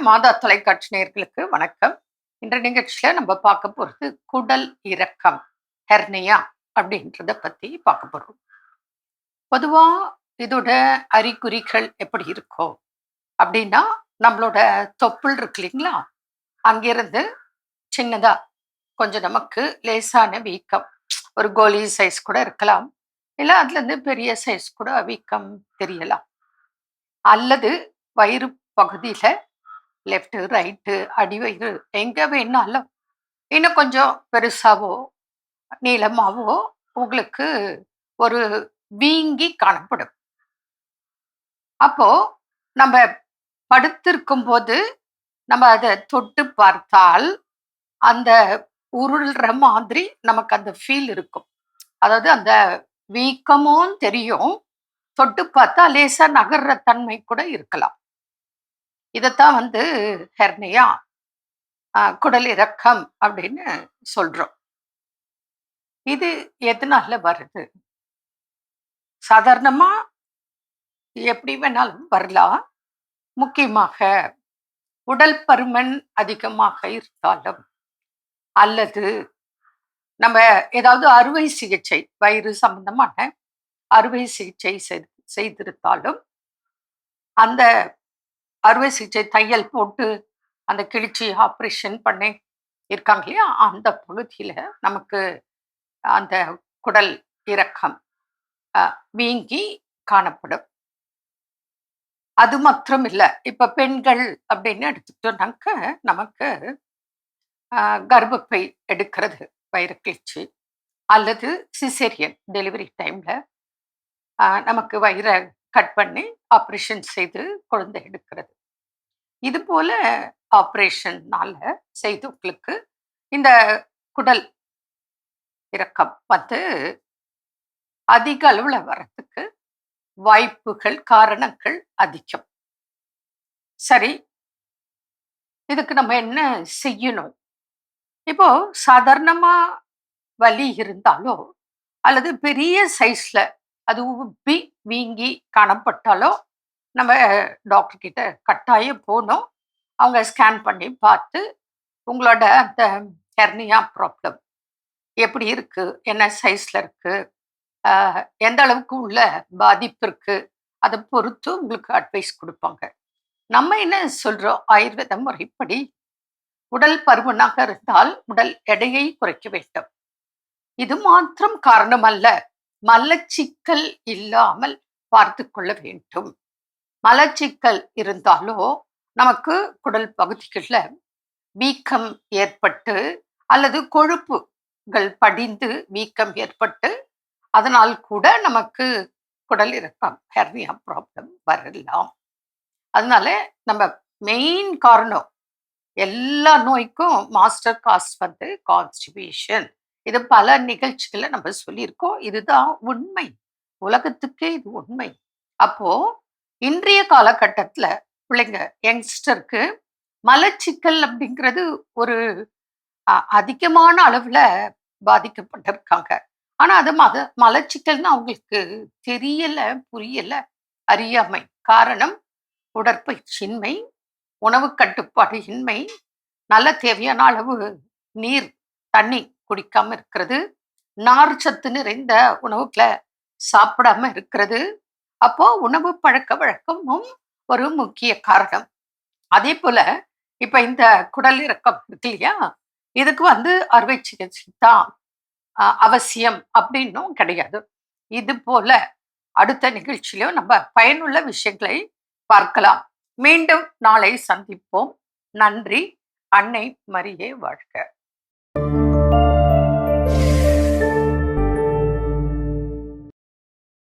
மாதா தொலைக்காட்சி நேயர்களுக்கு வணக்கம். இன்ற நிகழ்ச்சியில நம்ம பார்க்க போறது குடல் இறக்கம், ஹெர்னியா அப்படின்றத பத்தி பார்க்க போறோம். பொதுவா இதோட அறிகுறிகள் எப்படி இருக்கும் அப்படின்னா, நம்மளோட தொப்புள் இருக்கு இல்லைங்களா, அங்கிருந்து சின்னதா கொஞ்சம் நமக்கு லேசான வீக்கம், ஒரு கோலி சைஸ் கூட இருக்கலாம். இல்ல அதுல இருந்து பெரிய சைஸ் கூட வீக்கம் தெரியலாம். அல்லது வயிறு பகுதியில லெஃப்ட், ரைட்டு, அடிவயிறு எங்க வேணாலும் இன்னும் கொஞ்சம் பெருசாவோ, நீளமாவோ உங்களுக்கு ஒரு வீங்கி காணப்படும். அப்போ நம்ம படுத்திருக்கும்போது நம்ம அத தொட்டு பார்த்தால், அந்த உருள்ற மாதிரி நமக்கு அந்த ஃபீல் இருக்கும். அதாவது அந்த வீக்கமும் தெரியும். தொட்டு பார்த்தா லேசா நகர்ற தன்மை கூட இருக்கலாம். இதத்தான் ஹெர்னியா குடல் இறக்கம் அப்படின்னு சொல்றோம். இது எதனால வருது? சாதாரணமா எப்படி வேணாலும் வரலாம். முக்கியமாக உடல் பருமன் அதிகமாக இருந்தாலும், அல்லது நம்ம ஏதாவது அறுவை சிகிச்சை, வயிறு சம்பந்தமான அறுவை சிகிச்சை செய்திருந்தாலும், அந்த அறுவை சிகிச்சை தையல் போட்டு அந்த கிழிச்சி ஆப்ரேஷன் பண்ணி இருக்காங்க இல்லையா, அந்த பகுதியில நமக்கு அந்த குடல் இறக்கம் வீங்கி காணப்படும். அது மாத்திரம் இல்ல. இப்ப பெண்கள் அப்படின்னு எடுத்துக்கிட்டோம்னாக்க, நமக்கு கர்ப்பப்பை எடுக்கிறது, வயிறு கிழிச்சு, அல்லது சிசேரியன் டெலிவரி டைம்ல நமக்கு வயிறை கட் பண்ணி ஆப்ரேஷன் செய்து குழந்தை எடுக்கிறது. இது போல ஆப்ரேஷன்னால செய்தவங்களுக்கு இந்த குடல் இறக்கம் அதிக அளவுல வர்றதுக்கு வாய்ப்புகள், காரணங்கள் அதிகம். சரி, இதுக்கு நம்ம என்ன செய்யணும்? இப்போ சாதாரணமா வலி இருந்தாலோ, அல்லது பெரிய சைஸ்ல அது உப்பி வீங்கி காணப்பட்டாலோ, நம்ம டாக்டர் கிட்ட கட்டாயம் போகணும். அவங்க ஸ்கேன் பண்ணி பார்த்து, உங்களோட அந்த ஹெர்னியா ப்ராப்ளம் எப்படி இருக்கு? என்ன சைஸ்ல இருக்கு? எந்த அளவுக்கு உள்ள பாதிப்பு இருக்கு? அதை பொறுத்து உங்களுக்கு அட்வைஸ் கொடுப்பாங்க. நம்ம என்ன சொல்றோம்? ஆயுர்வேத முறைப்படி உடல் பருமனாக இருந்தால் உடல் எடையை குறைக்க வேண்டும். இது மாத்திரம் காரணம் அல்ல, மலச்சிக்கல் இல்லாமல் பார்த்து கொள்ள வேண்டும். மலச்சிக்கல் இருந்தாலோ நமக்கு குடல் பகுதிகளில் வீக்கம் ஏற்பட்டு, அல்லது கொழுப்புகள் படிந்து வீக்கம் ஏற்பட்டு, அதனால் கூட நமக்கு குடல் இறக்கம், ஹெர்னியா ப்ராப்ளம் வரலாம். அதனால நம்ம மெயின் காரணம், எல்லா நோய்க்கும் மாஸ்டர் காஸ் கான்ஸ்டிபேஷன். இது பல நிகழ்ச்சிகளை நம்ம சொல்லியிருக்கோம். இதுதான் உண்மை, உலகத்துக்கே இது உண்மை. அப்போ இன்றைய காலகட்டத்துல பிள்ளைங்க, யங்ஸ்டருக்கு மலச்சிக்கல் அப்படிங்கிறது ஒரு அதிகமான அளவுல பாதிக்கப்பட்டிருக்காங்க. ஆனா அது மலச்சிக்கல்னு அவங்களுக்கு தெரியல, புரியல, அறியாமை. காரணம் உடற்பயிற்சியின்மை, உணவு கட்டுப்பாடு இன்மை, நல்ல தேவையான அளவு நீர், தண்ணி குடிக்காம இருக்கிறது, நார் சத்து நிறைந்த உணவுகளை சாப்பிடாம இருக்கிறது. அப்போ உணவு பழக்க வழக்கமும் ஒரு முக்கிய காரணம். அதே போல இப்ப இந்த குடல் இறக்கம் இருக்கு இல்லையா, இதுக்கு அறுவை சிகிச்சை தான் அவசியம் அப்படின்னும் கிடையாது. இது போல அடுத்த நிகழ்ச்சியிலும் நம்ம பயனுள்ள விஷயங்களை பார்க்கலாம். மீண்டும் நாளை சந்திப்போம். நன்றி. அன்னை மரியே வாழ்க.